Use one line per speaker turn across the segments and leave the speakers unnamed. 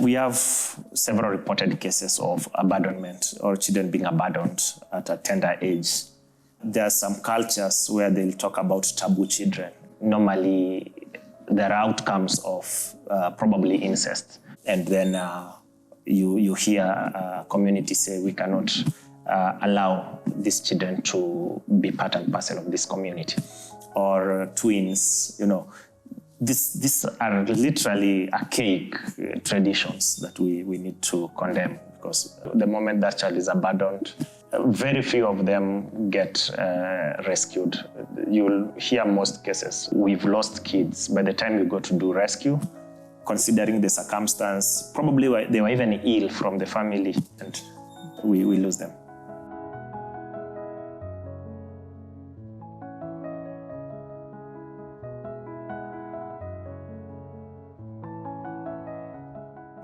We have several reported cases of abandonment or children being abandoned at a tender age. There are some cultures where they'll talk about taboo children. Normally, there are outcomes of probably incest. And then you hear a community say, we cannot allow these children to be part and parcel of this community. Or twins, These are literally archaic traditions that we need to condemn, because the moment that child is abandoned, very few of them get rescued. You'll hear most cases, we've lost kids. By the time you go to do rescue, considering the circumstance, probably they were even ill from the family, and we lose them.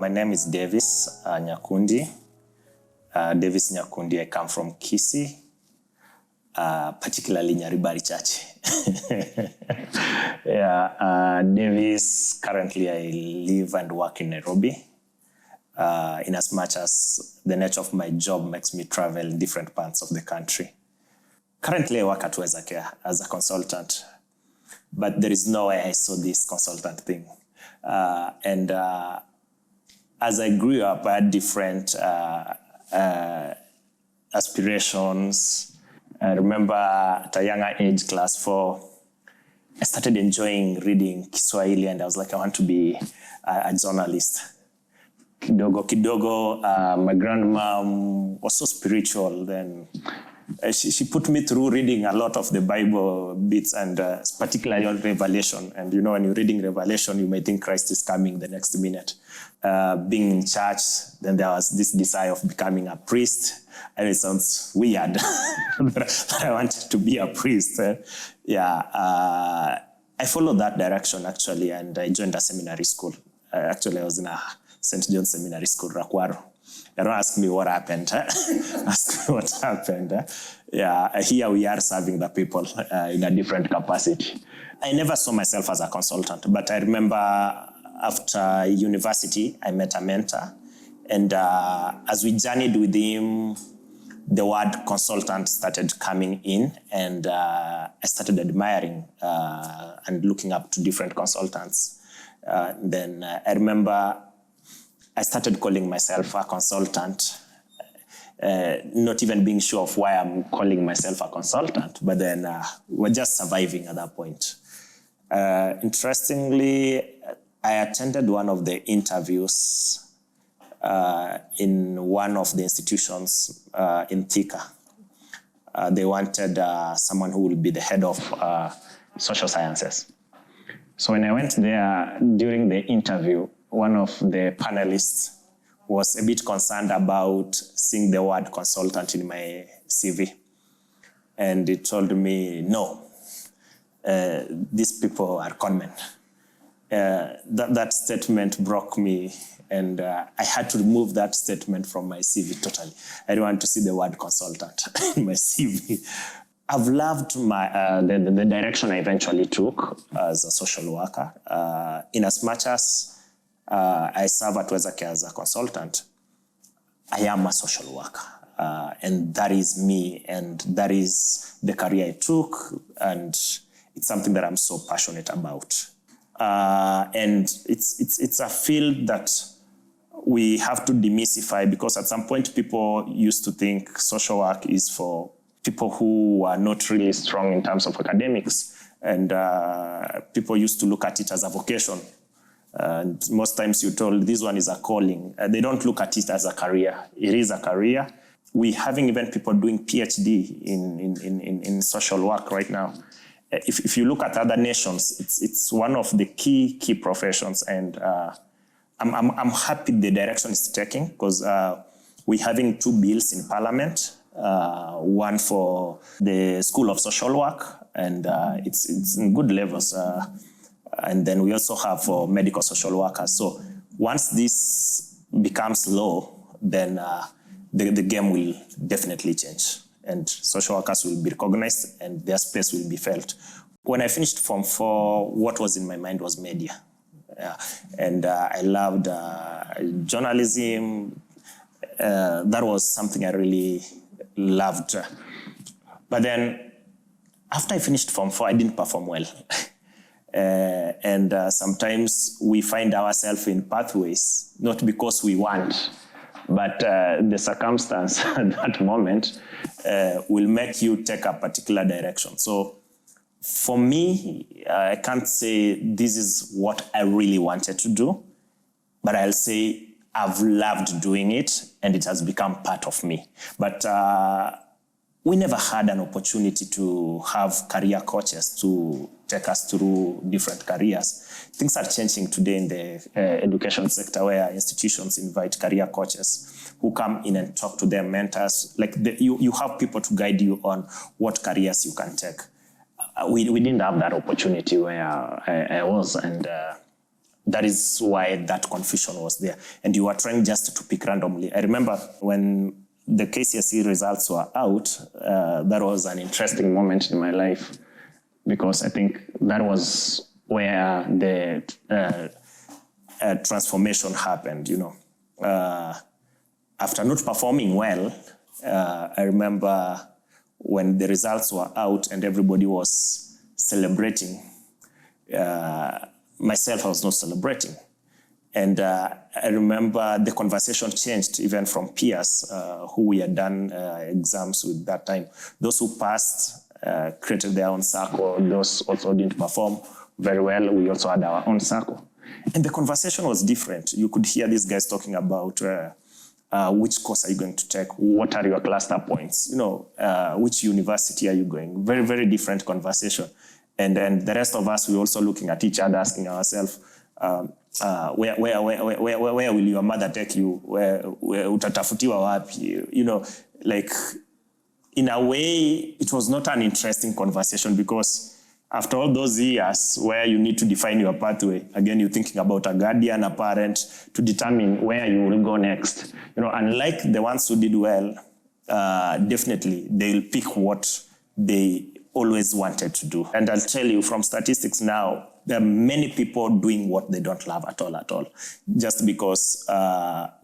My name is Davis Nyakundi. Davis Nyakundi, I come from Kisii, particularly Nyaribari Church. Davis, currently I live and work in Nairobi, in as much as the nature of my job makes me travel in different parts of the country. Currently I work at Weza Care as a consultant, but there is no way I saw this consultant thing. As I grew up, I had different aspirations. I remember at a younger age, class 4, I started enjoying reading Kiswahili, and I was like, I want to be a journalist. Kidogo, my grandmom was so spiritual. Then she put me through reading a lot of the Bible bits, and particularly on Revelation. And when you're reading Revelation, you may think Christ is coming the next minute. Being in church, then there was this desire of becoming a priest. And it sounds weird that I wanted to be a priest. I followed that direction, actually, and I joined a seminary school. Actually, I was in a St. John's Seminary School, Rakwaro. Don't ask me what happened. Ask me what happened. Here we are serving the people in a different capacity. I never saw myself as a consultant, but I remember after university, I met a mentor. And as we journeyed with him, the word consultant started coming in, and I started admiring and looking up to different consultants. Then I remember I started calling myself a consultant, not even being sure of why I'm calling myself a consultant, but then we're just surviving at that point. Interestingly, I attended one of the interviews in one of the institutions in Thika. They wanted someone who will be the head of social sciences. So when I went there during the interview, one of the panelists was a bit concerned about seeing the word consultant in my CV. And he told me, no, these people are conmen. That statement broke me, and I had to remove that statement from my CV totally. I don't want to see the word consultant in my CV. I've loved the direction I eventually took as a social worker. In as much as I serve at Weza Care as a consultant, I am a social worker. And that is me, and that is the career I took, and it's something that I'm so passionate about. And it's a field that we have to demystify, because at some point people used to think social work is for people who are not really strong in terms of academics, and people used to look at it as a vocation. And most times you're told this one is a calling. They don't look at it as a career. It is a career. We're having even people doing PhD in social work right now. If you look at other nations, it's one of the key professions, and I'm happy the direction it's taking, because we're having 2 bills in Parliament, one for the School of Social Work, and it's in good levels, and then we also have for medical social workers. So once this becomes law, then the game will definitely change, and social workers will be recognized and their space will be felt. When I finished Form 4, what was in my mind was media. Yeah. And I loved journalism. That was something I really loved. But then after I finished Form 4, I didn't perform well. And sometimes we find ourselves in pathways, not because we want, but the circumstance at that moment will make you take a particular direction. So for me, I can't say this is what I really wanted to do, but I'll say I've loved doing it and it has become part of me. But we never had an opportunity to have career coaches to take us through different careers. Things are changing today in the education sector, where institutions invite career coaches who come in and talk to their mentors. Like you have people to guide you on what careers you can take. We didn't have that opportunity where I was, and that is why that confusion was there. And you were trying just to pick randomly. I remember when the KCSE results were out, that was an interesting moment in my life, because I think that was where the transformation happened, you know. After not performing well, I remember when the results were out and everybody was celebrating, myself, I was not celebrating. And I remember the conversation changed even from peers who we had done exams with that time. Those who passed created their own circle. Those also didn't perform very well. We also had our own circle. And the conversation was different. You could hear these guys talking about which course are you going to take? What are your cluster points? You know, which university are you going? Very, very different conversation. And then the rest of us, we also looking at each other, asking ourselves, where will your mother take you? Where utatafutiwa wapi? You know, like, in a way, it was not an interesting conversation, because after all those years where you need to define your pathway, again, you're thinking about a guardian, a parent, to determine where you will go next. You know, unlike the ones who did well, definitely they'll pick what they always wanted to do. And I'll tell you from statistics now, there are many people doing what they don't love at all, just because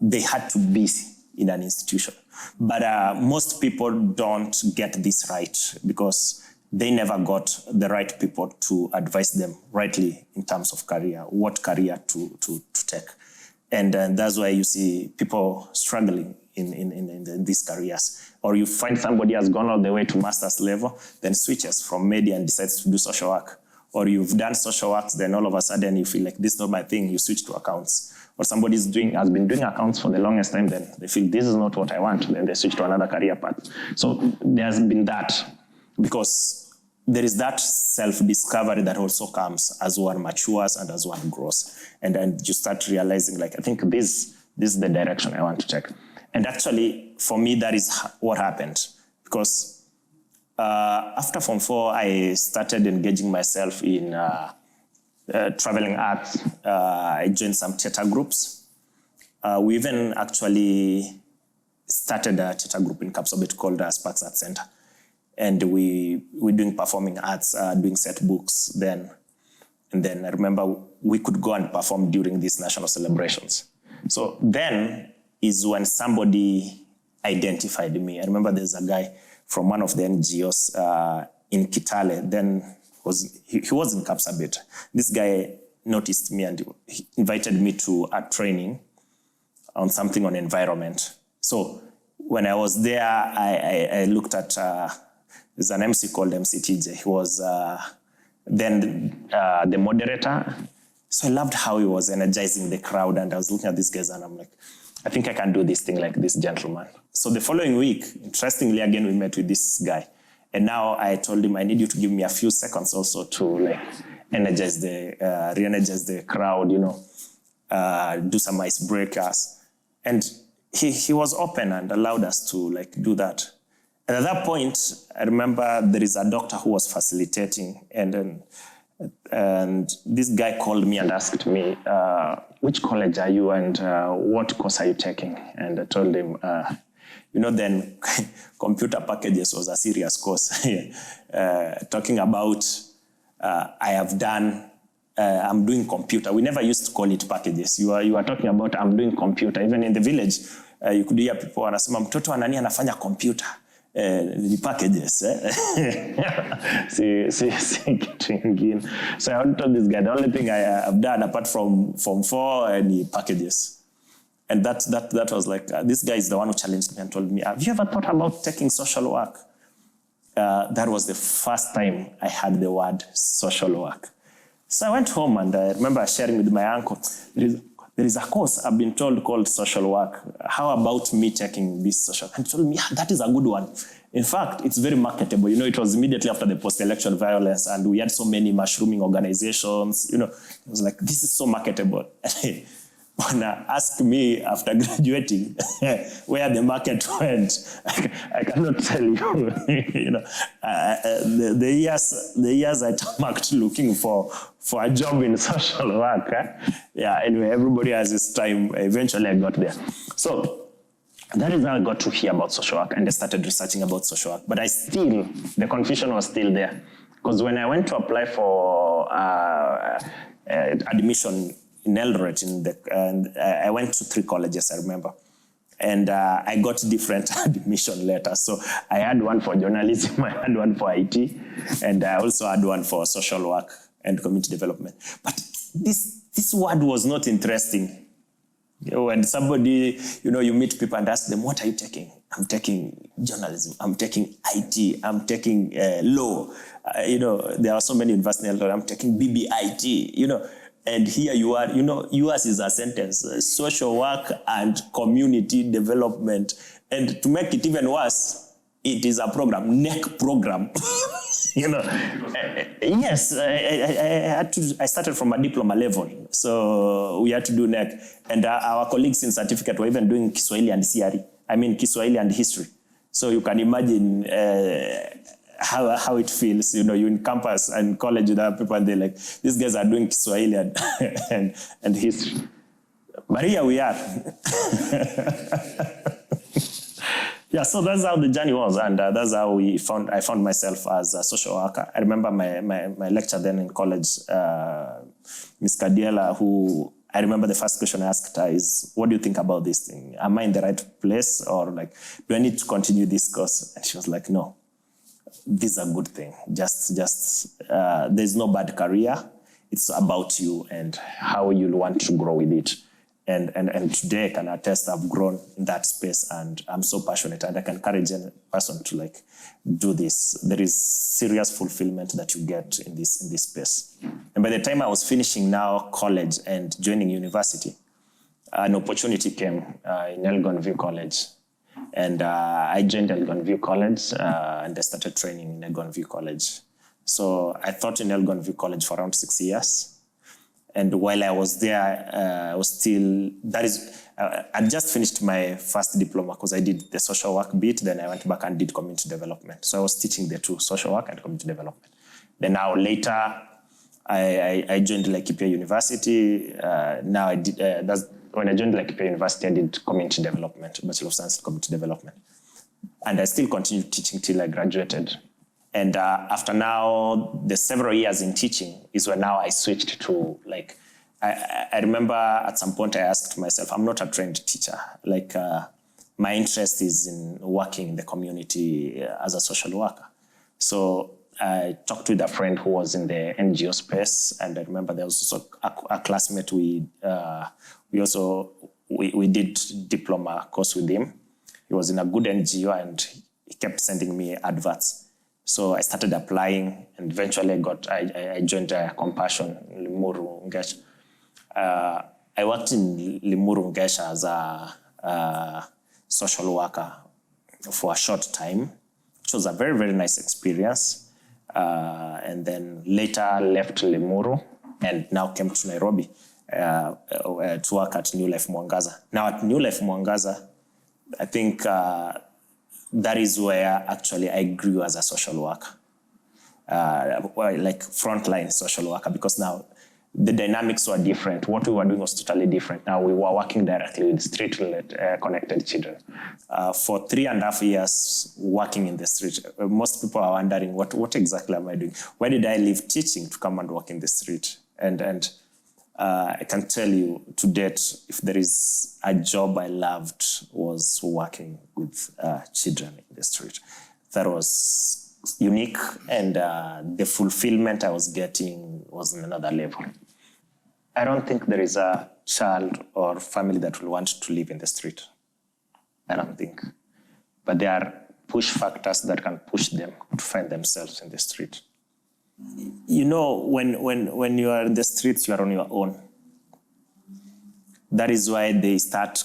they had to be in an institution. But most people don't get this right, because they never got the right people to advise them rightly in terms of career, what career to take. And that's why you see people struggling in these careers. Or you find somebody has gone all the way to master's level, then switches from media and decides to do social work. Or you've done social work, then all of a sudden you feel like this is not my thing, you switch to accounts. Or somebody has been doing accounts for the longest time, then they feel this is not what I want, then they switch to another career path. So there's been that, because there is that self-discovery that also comes as one matures and as one grows. And then you start realizing, like, I think this is the direction I want to take. And actually, for me, that is what happened. Because after Form 4, I started engaging myself in traveling arts. I joined some theater groups. We even actually started a theater group in Kapsabet called Sparks Art Center. And we're doing performing arts, doing set books then. And then I remember we could go and perform during these national celebrations. So then is when somebody identified me. I remember there's a guy from one of the NGOs in Kitale. Then he was in Kapsabet. This guy noticed me and he invited me to a training on something on environment. So when I was there, I looked at, there's an MC called MC TJ. He was then the moderator. So I loved how he was energizing the crowd, and I was looking at these guys and I'm like, I think I can do this thing like this gentleman. So the following week, interestingly, again, we met with this guy. And now I told him, I need you to give me a few seconds also to like energize re-energize the crowd, you know, do some icebreakers. And he was open and allowed us to like do that. And at that point, I remember there is a doctor who was facilitating, and this guy called me and asked me, which college are you and what course are you taking? And I told him, you know, then computer packages was a serious course. Talking about, I have done I'm doing computer. We never used to call it packages. You are talking about I'm doing computer. Even in the village, you could hear people wanasema mtoto anani anafanya computer. The packages. So I told this guy, the only thing I've done apart from Form 4 and packages. And that was like, this guy is the one who challenged me and told me, have you ever thought about taking social work? That was the first time I had the word social work. So I went home and I remember sharing with my uncle, there is a course I've been told called social work. How about me taking this social? And he told me, yeah, that is a good one. In fact, it's very marketable. It was immediately after the post-election violence and we had so many mushrooming organizations. It was like, this is so marketable. When ask me after graduating where the market went, I cannot tell you. The years I marked looking for a job in social work. Anyway, everybody has his time. Eventually, I got there. So that is how I got to hear about social work, and I started researching about social work. But the confusion was still there, because when I went to apply for admission in Eldoret, I went to 3 colleges, I remember. And I got different admission letters. So I had one for journalism, I had one for IT, and I also had one for social work and community development. But this word was not interesting. When somebody, you meet people and ask them, what are you taking? I'm taking journalism, I'm taking IT, I'm taking law. There are so many universities in Eldoret, I'm taking BBIT, And here you are, yours is a sentence, social work and community development. And to make it even worse, it is a program, NEC program. Yes, I started from a diploma level. So we had to do NEC. And our colleagues in certificate were even doing Kiswahili and CRE. I mean, Kiswahili and history. So you can imagine how it feels, you in campus and college with other people, and they're like, these guys are doing Kiswahili and history. But here we are. Yeah, so that's how the journey was, and that's how I found myself as a social worker. I remember my lecture then in college, Ms. Kadiela, who I remember the first question I asked her is, what do you think about this thing? Am I in the right place, or do I need to continue this course? And she was like, no. This is a good thing. Just there's no bad career. It's about you and how you'll want to grow with it. And today I can attest I've grown in that space, and I'm so passionate, and I can encourage any person to do this. There is serious fulfillment that you get in this space. And by the time I was finishing now college and joining university, an opportunity came in Elgon College. And I joined Elgon View College and I started training in Elgon View College. So I taught in Elgon View College for around 6 years. And while I was there, I was still, I just finished my first diploma because I did the social work bit, then I went back and did community development. So I was teaching the two, social work and community development. Then now later, I joined Laikipia University. Now I did, when I joined Laikipia University, I did community development, Bachelor of Science in Community Development. And I still continued teaching till I graduated. And after now, the several years in teaching is when now I switched to I remember at some point I asked myself, I'm not a trained teacher. My interest is in working in the community as a social worker. So I talked with a friend who was in the NGO space, and I remember there was also a classmate. We did diploma course with him. He was in a good NGO, and he kept sending me adverts. So I started applying, and eventually I joined Compassion Limuru Ngesha. I worked in Limuru Ngesha as a social worker for a short time, which was a very, very nice experience. And then later left Limuru and now came to Nairobi to work at New Life Mwangaza. Now at New Life Mwangaza, I think that is where actually I grew as a social worker, frontline social worker, because now the dynamics were different. What we were doing was totally different. Now we were working directly with street-connected children. For 3.5 years working in the street, most people are wondering, what exactly am I doing? Why did I leave teaching to come and work in the street? I can tell you to date, if there is a job I loved, was working with children in the street. That was unique, and the fulfillment I was getting was on another level. I don't think there is a child or family that will want to live in the street. I don't think. But there are push factors that can push them to find themselves in the street. You know, when you are in the streets, you are on your own. That is why they start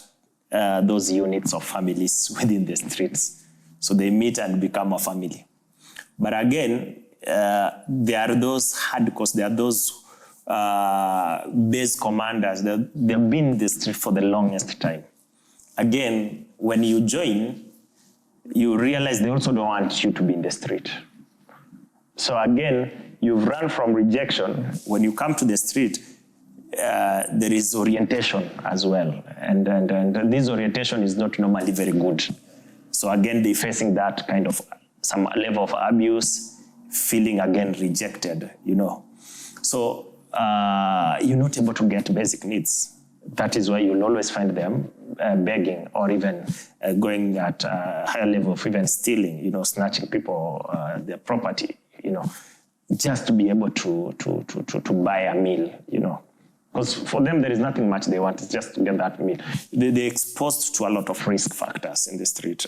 those units of families within the streets. So they meet and become a family. But again, there are those hardcores, there are those base commanders that they've been in the street for the longest time. Again, when you join, you realize they also don't want you to be in the street. So again, you've run from rejection. When you come to the street, there is orientation as well. And this orientation is not normally very good. So again, they're facing that kind of some level of abuse, feeling again rejected, you know. So you're not able to get basic needs. That is why you'll always find them begging, or even going at a higher level of even stealing, you know, snatching people their property, you know, just to be able to buy a meal, you know. Because for them, there is nothing much they want, it's just to get that meal. They're exposed to a lot of risk factors in the street.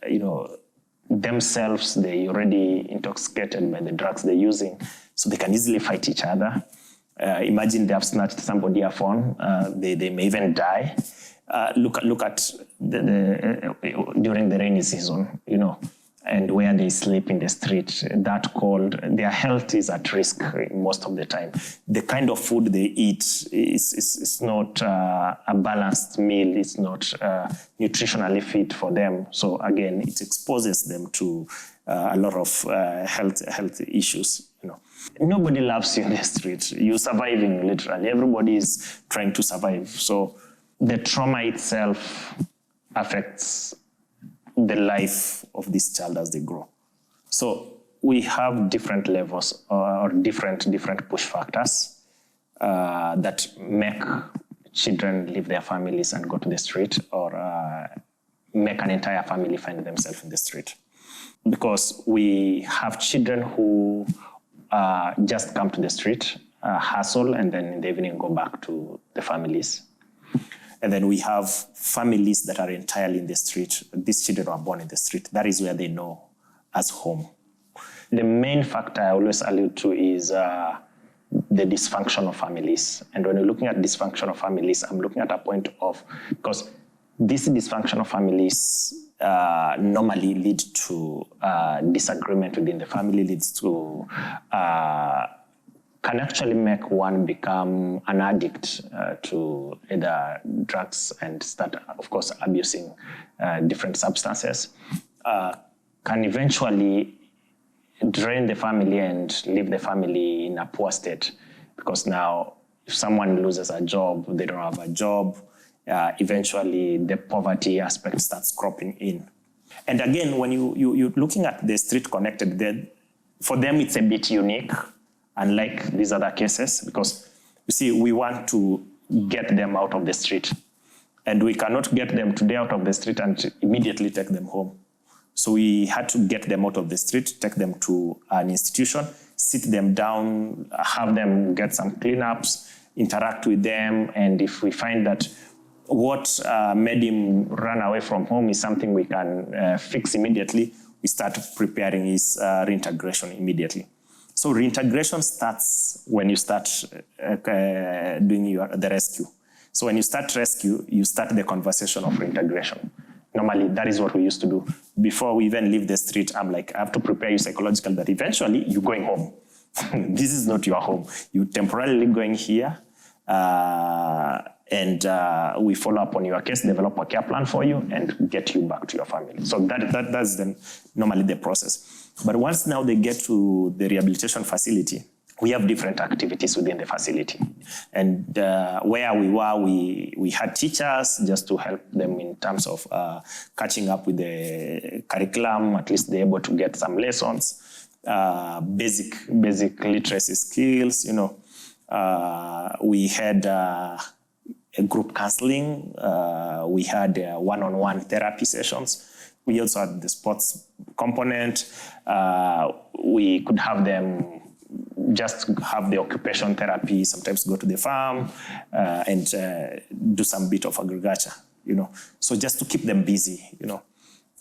You know, themselves, they already intoxicated by the drugs they're using, so they can easily fight each other. Imagine they have snatched somebody a phone, they may even die. Look at during the rainy season, you know, and where they sleep in the street, that cold, their health is at risk most of the time. The kind of food they eat is not a balanced meal, it's not nutritionally fit for them. So again, it exposes them to a lot of health issues, you know. Nobody loves you in the street. You're surviving, literally. Everybody is trying to survive. So the trauma itself affects the life of this child as they grow. So we have different levels or different push factors that make children leave their families and go to the street, or make an entire family find themselves in the street. Because we have children who just come to the street, hustle, and then in the evening go back to the families. And then we have families that are entirely in the street. These children are born in the street. That is where they know as home. The main factor I always allude to is the dysfunctional families. And when you're looking at dysfunctional families, I'm looking at a point of, because these dysfunctional families normally lead to disagreement within the family, leads to can actually make one become an addict to either drugs and start, of course, abusing different substances, can eventually drain the family and leave the family in a poor state. Because now, if someone loses a job, they don't have a job, eventually the poverty aspect starts cropping in. And again, when you're looking at the street connected, for them it's a bit unique, unlike these other cases, because you see, we want to get them out of the street, and we cannot get them today out of the street and immediately take them home. So we had to get them out of the street, take them to an institution, sit them down, have them get some cleanups, interact with them, and if we find that what made him run away from home is something we can fix immediately, we start preparing his reintegration immediately. So reintegration starts when you start doing the rescue. So when you start rescue, you start the conversation of reintegration. Normally, that is what we used to do. Before we even leave the street, I'm like, I have to prepare you psychologically that eventually you're going home. This is not your home. You're temporarily going here, and we follow up on your case, develop a care plan for you, and get you back to your family. So that's normally the process. But once now they get to the rehabilitation facility, we have different activities within the facility. And where we were, we had teachers just to help them in terms of catching up with the curriculum, at least they're able to get some lessons, basic literacy skills, you know. We had a group counseling. We had one-on-one therapy sessions. We also had the sports component. We could have them just have the occupation therapy, sometimes go to the farm and do some bit of agriculture, So just to keep them busy,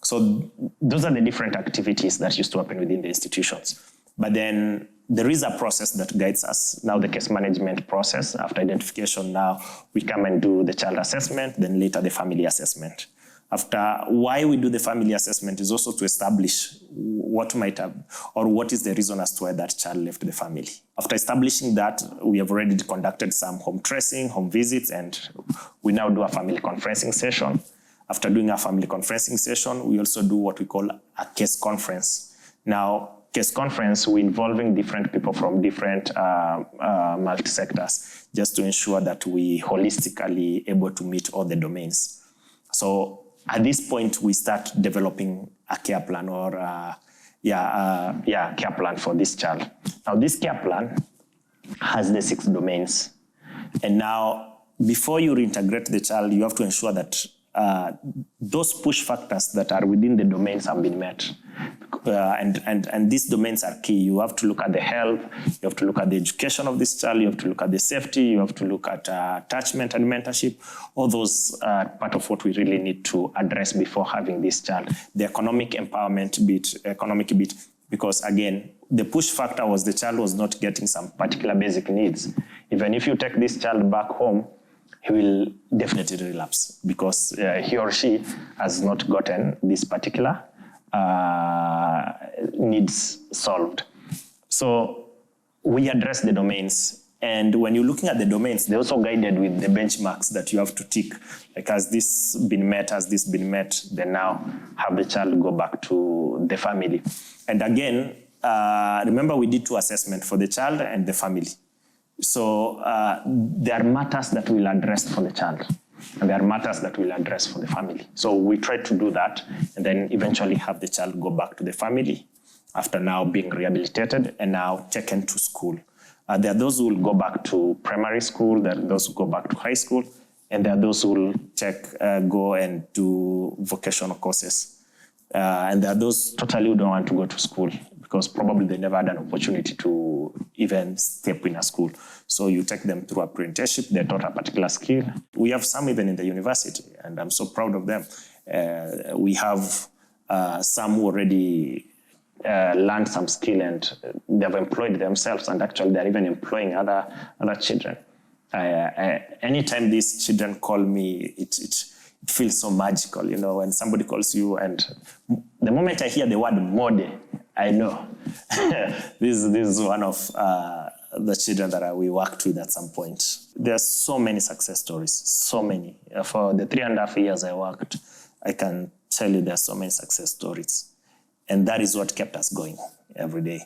So those are the different activities that used to happen within the institutions. But then there is a process that guides us. Now the case management process, after identification, now we come and do the child assessment, then later the family assessment. After, why we do the family assessment is also to establish what might have, or what is the reason as to why that child left the family. After establishing that, we have already conducted some home tracing, home visits, and we now do a family conferencing session. After doing a family conferencing session, we also do what we call a case conference. Now, case conference, we're involving different people from different multi-sectors, just to ensure that we holistically able to meet all the domains. So at this point, we start developing a care plan or care plan for this child. Now, this care plan has the 6 domains. And now, before you reintegrate the child, you have to ensure that those push factors that are within the domains have been met. And these domains are key. You have to look at the health, you have to look at the education of this child, you have to look at the safety, you have to look at attachment and mentorship. All those are part of what we really need to address before having this child. The economic empowerment bit, because again, the push factor was the child was not getting some particular basic needs. Even if you take this child back home, he will definitely relapse because he or she has not gotten this particular needs solved. So we address the domains. And when you're looking at the domains, they're also guided with the benchmarks that you have to tick. Like, has this been met? Has this been met? Then now have the child go back to the family. And again, remember we did 2 assessments for the child and the family. So there are matters that we'll address for the child, and there are matters that we'll address for the family. So we try to do that, and then eventually have the child go back to the family after now being rehabilitated and now taken to school. There are those who will go back to primary school, there are those who go back to high school, and there are those who will go and do vocational courses. And there are those totally who don't want to go to school because probably they never had an opportunity to even step in a school. So you take them through apprenticeship, they're taught a particular skill. We have some even in the university, and I'm so proud of them. We have some who already learned some skill and they've employed themselves, and actually they're even employing other children. Anytime these children call me, it feels so magical, when somebody calls you, and the moment I hear the word mode, I know this is one of the children that we worked with at some point. There are so many success stories, so many. For the 3.5 years I worked, I can tell you there are so many success stories. And that is what kept us going every day.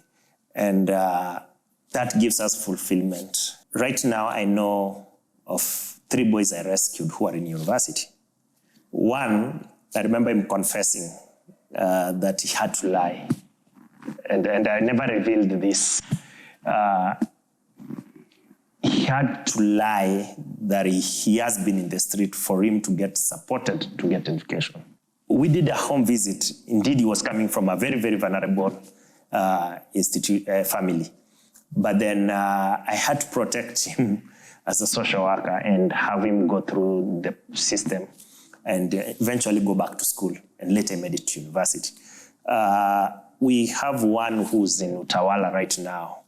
And that gives us fulfillment. Right now, I know of 3 boys I rescued who are in university. One, I remember him confessing that he had to lie. And I never revealed this. He had to lie that he has been in the street for him to get supported to get education. We did a home visit. Indeed, he was coming from a very, very vulnerable family. But then I had to protect him as a social worker and have him go through the system and eventually go back to school, and later made it to university. We have one who's in Utawala right now,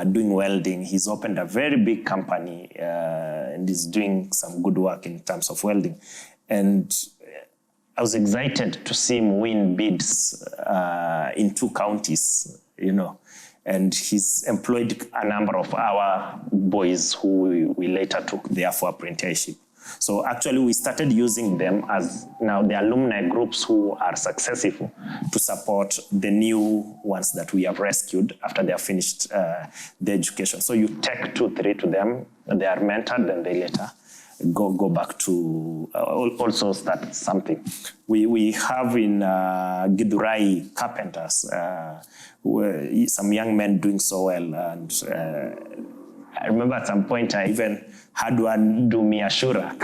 doing welding. He's opened a very big company and is doing some good work in terms of welding. And I was excited to see him win bids in 2 counties, and he's employed a number of our boys who we later took there for apprenticeship. So actually we started using them as now the alumni groups who are successful to support the new ones that we have rescued after they have finished the education. So you take 2, 3 to them, they are mentored, and they later go back to also start something. We have in Githurai carpenters, some young men doing so well, and I remember at some point I even had one do me a shurak,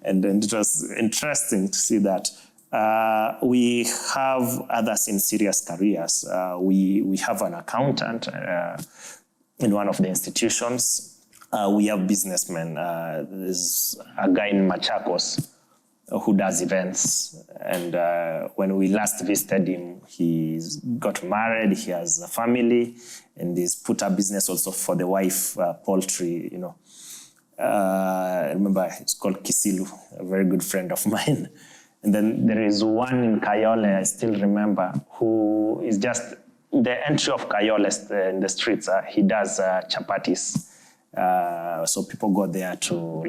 and it was interesting to see that. We have others in serious careers. We have an accountant in one of the institutions. We have businessmen. There's a guy in Machakos who does events. And when we last visited him, he's got married, he has a family, and he's put a business also for the wife, poultry, I remember it's called Kisilu, a very good friend of mine. And then there is one in Kayole, I still remember, who is just the entry of Kayole in the streets. He does chapatis. So people go there to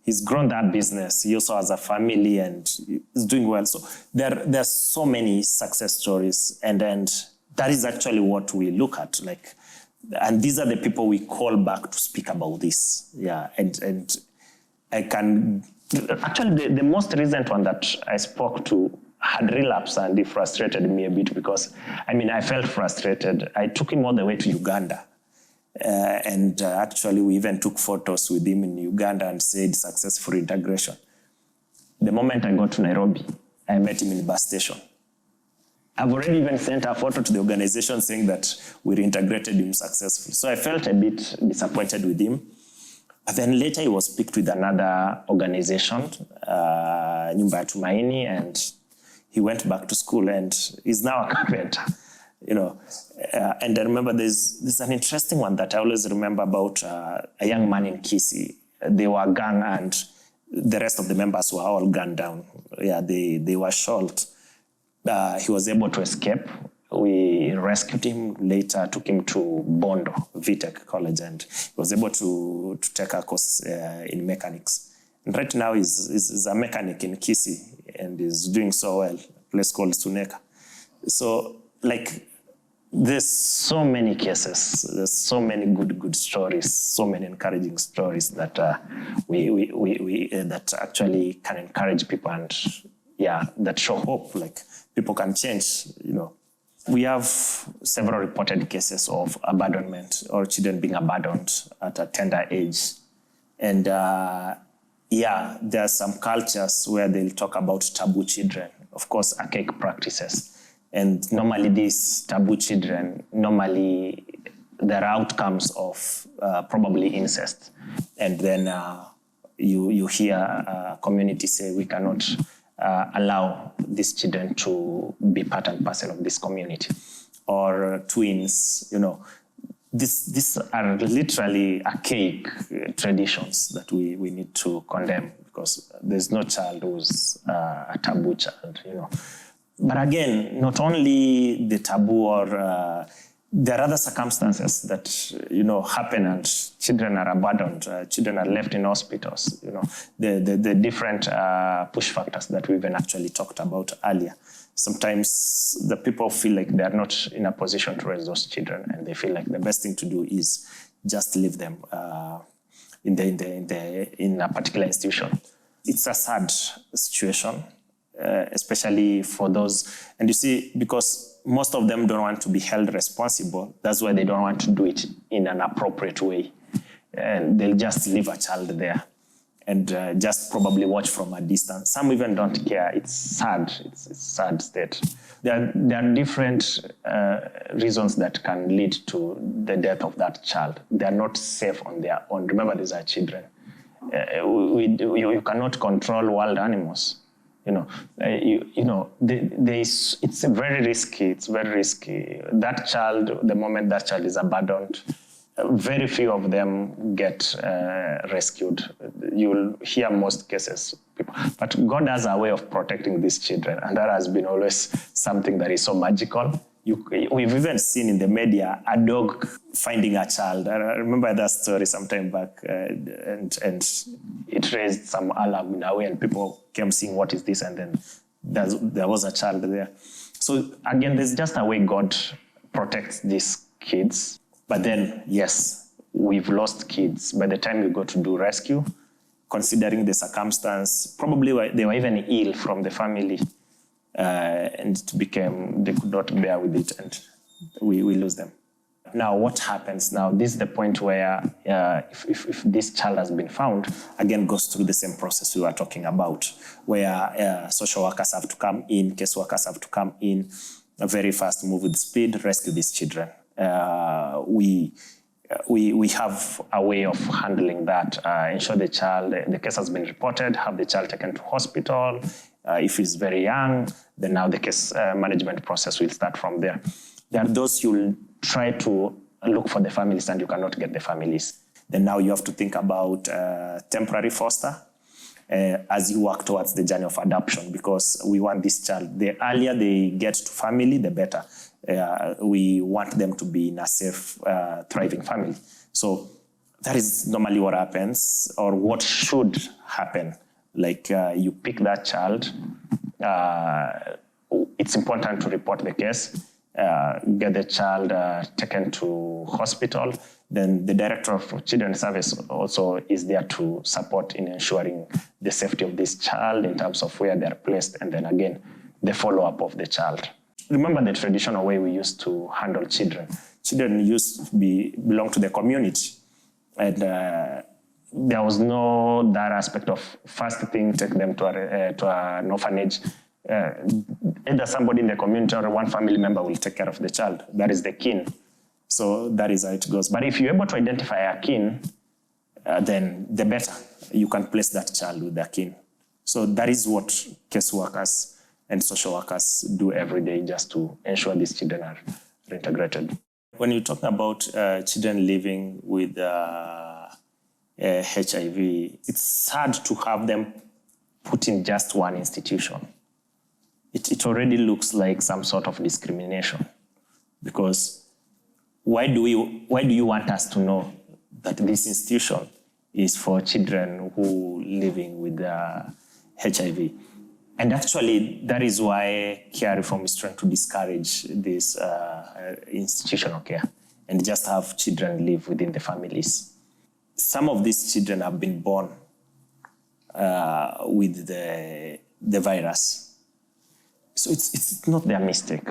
he's grown that business. He also has a family and is doing well. So there's so many success stories. And that is actually what we look at. And these are the people we call back to speak about this. Yeah. And I can... Actually, the most recent one that I spoke to had relapsed, and it frustrated me a bit because, I felt frustrated. I took him all the way to Uganda. Actually, we even took photos with him in Uganda and said successful integration. The moment I got to Nairobi, I met him in the bus station. I've already even sent a photo to the organization saying that we reintegrated him successfully. So I felt a bit disappointed with him. But then later he was picked with another organization, Nyumba ya Tumaini, and he went back to school and is now a carpenter, And I remember there's an interesting one that I always remember about a young man in Kisii. They were a gang and the rest of the members were all gunned down. Yeah, they were shot. He was able to escape. We rescued him, later took him to Bondo, VTech College, and he was able to take a course in mechanics. And right now he's a mechanic in Kisii and is doing so well, a place called Suneka. So, there's so many cases, there's so many good stories, so many encouraging stories that we that actually can encourage people and, that show hope, people can change, We have several reported cases of abandonment or children being abandoned at a tender age. And there are some cultures where they'll talk about taboo children, of course, archaic practices. And normally these taboo children, they're outcomes of probably incest. And then you hear a community say, we cannot allow these children to be part and parcel of this community. Or twins, These are literally archaic traditions that we need to condemn because there's no child who's a taboo child, But again, not only the taboo or there are other circumstances that, happen and children are abandoned, children are left in hospitals, the different push factors that we even actually talked about earlier. Sometimes the people feel like they're not in a position to raise those children and they feel like the best thing to do is just leave them in a particular institution. It's a sad situation. Especially for those, and you see, because most of them don't want to be held responsible, that's why they don't want to do it in an appropriate way. And they'll just leave a child there and just probably watch from a distance. Some even don't care. It's sad. It's a sad state. There are different reasons that can lead to the death of that child. They are not safe on their own. Remember, these are children. You cannot control wild animals. It's very risky. It's very risky. That child, the moment that child is abandoned, very few of them get rescued. You'll hear most cases, people. But God has a way of protecting these children, and that has been always something that is so magical. We've even seen in the media a dog finding a child. I remember that story some time back, and it raised some alarm in a way, and people came seeing what is this, and then there was a child there. So again, there's just a way God protects these kids. But then, yes, we've lost kids. By the time you go to do rescue, considering the circumstance, probably they were even ill from the family. And they could not bear with it, and we lose them. now what happens now? This is the point where if this child has been found, again goes through the same process we were talking about, where social workers have to come in, case workers have to come in, very fast, move with speed, rescue these children. We have a way of handling that, ensure the case has been reported, have the child taken to hospital. If he's very young, then now the case management process will start from there. There are those you'll try to look for the families and you cannot get the families. Then now you have to think about temporary foster as you work towards the journey of adoption, because we want this child, the earlier they get to family, the better. We want them to be in a safe, thriving family. So that is normally what happens, or what should happen. Like you pick that child, it's important to report the case, get the child taken to hospital. Then the Director of Children's Service also is there to support in ensuring the safety of this child in terms of where they're placed, and then again, the follow-up of the child. Remember the traditional way we used to handle children. Children used to belong to the community, and there was no that aspect of first thing, take them to an orphanage. Either somebody in the community or one family member will take care of the child. That is the kin. So that is how it goes. But if you're able to identify a kin, then the better. You can place that child with the kin. So that is what case workers and social workers do every day, just to ensure these children are reintegrated. When you talk about children living with HIV, it's hard to have them put in just one institution. It already looks like some sort of discrimination, because why do you want us to know that this institution is for children who living with HIV? And actually, that is why care reform is trying to discourage this institutional care and just have children live within the families. Some of these children have been born with the virus. So it's not their mistake.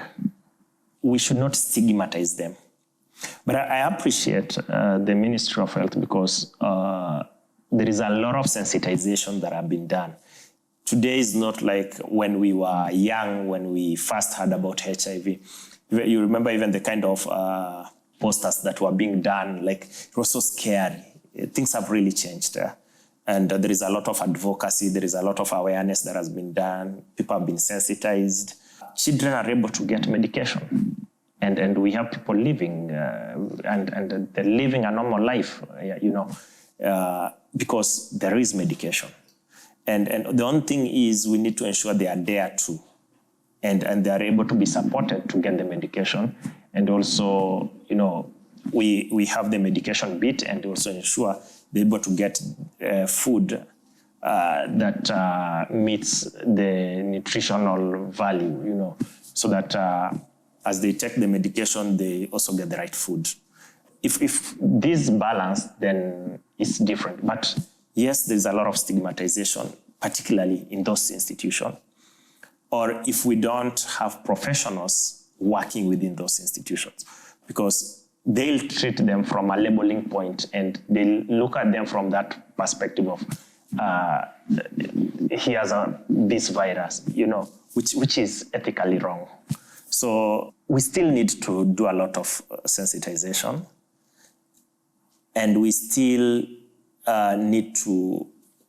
We should not stigmatize them. But I appreciate the Ministry of Health, because there is a lot of sensitization that have been done. Today is not like when we were young, when we first heard about HIV. You remember even the kind of posters that were being done, like it was so scary. Things have really changed. And there is a lot of advocacy, there is a lot of awareness that has been done. People have been sensitized. Children are able to get medication. And we have people living, and they're living a normal life, because there is medication. And the only thing is we need to ensure they are there too. And they are able to be supported to get the medication. And also, we have the medication bit, and also ensure they're able to get food that meets the nutritional value, so that as they take the medication, they also get the right food. If this balance, then it's different. But yes, there's a lot of stigmatization, particularly in those institutions. Or if we don't have professionals working within those institutions, because they'll treat them from a labeling point, and they'll look at them from that perspective of, he has this virus, which is ethically wrong. So we still need to do a lot of sensitization, and we still need to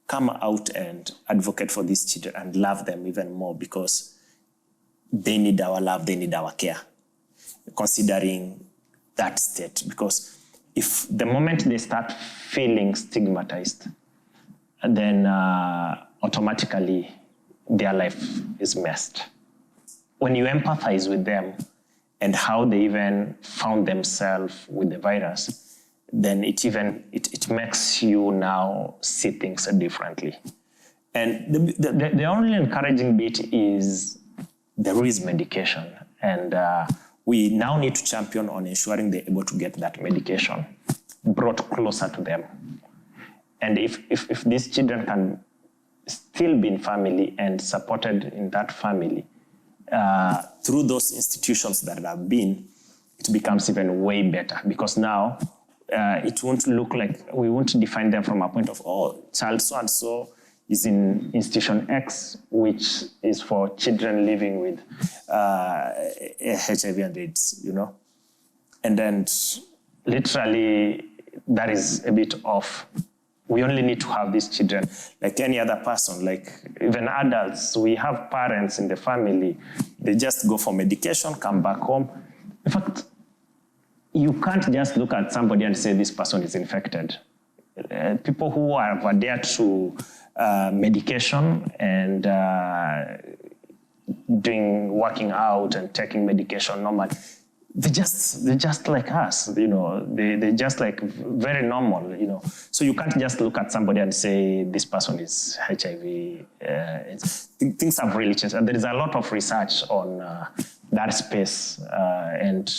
come out and advocate for these children and love them even more, because they need our love, they need our care, considering that state. Because if the moment they start feeling stigmatized, then automatically their life is messed. When you empathize with them and how they even found themselves with the virus, then it makes you now see things differently. And the only encouraging bit is there is medication, and we now need to champion on ensuring they're able to get that medication brought closer to them. And if these children can still be in family and supported in that family through those institutions that have been, it becomes even way better, because now it won't look like, we won't define them from a point of, oh, child so-and-so is in institution X, which is for children living with HIV and AIDS, you know? And then literally that is a bit off. We only need to have these children like any other person, like even adults. We have parents in the family, they just go for medication, come back home. In fact, you can't just look at somebody and say this person is infected. People who are adhered to medication and working out and taking medication normally, they're just like us, you know. They're just like very normal, you know. So you can't just look at somebody and say this person is HIV. Things have really changed, and there is a lot of research on that space, and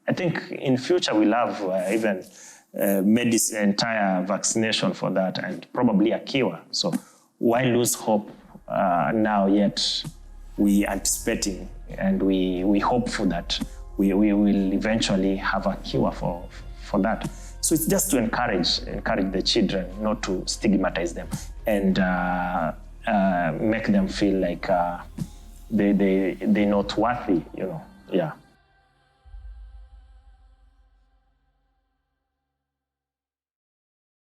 I think in future we'll have even entire vaccination for that, and probably a cure. So why lose hope now? Yet we anticipating and we hopeful that we will eventually have a cure for that. So it's just to encourage the children, not to stigmatize them, and make them feel like they're not worthy, you know. Yeah.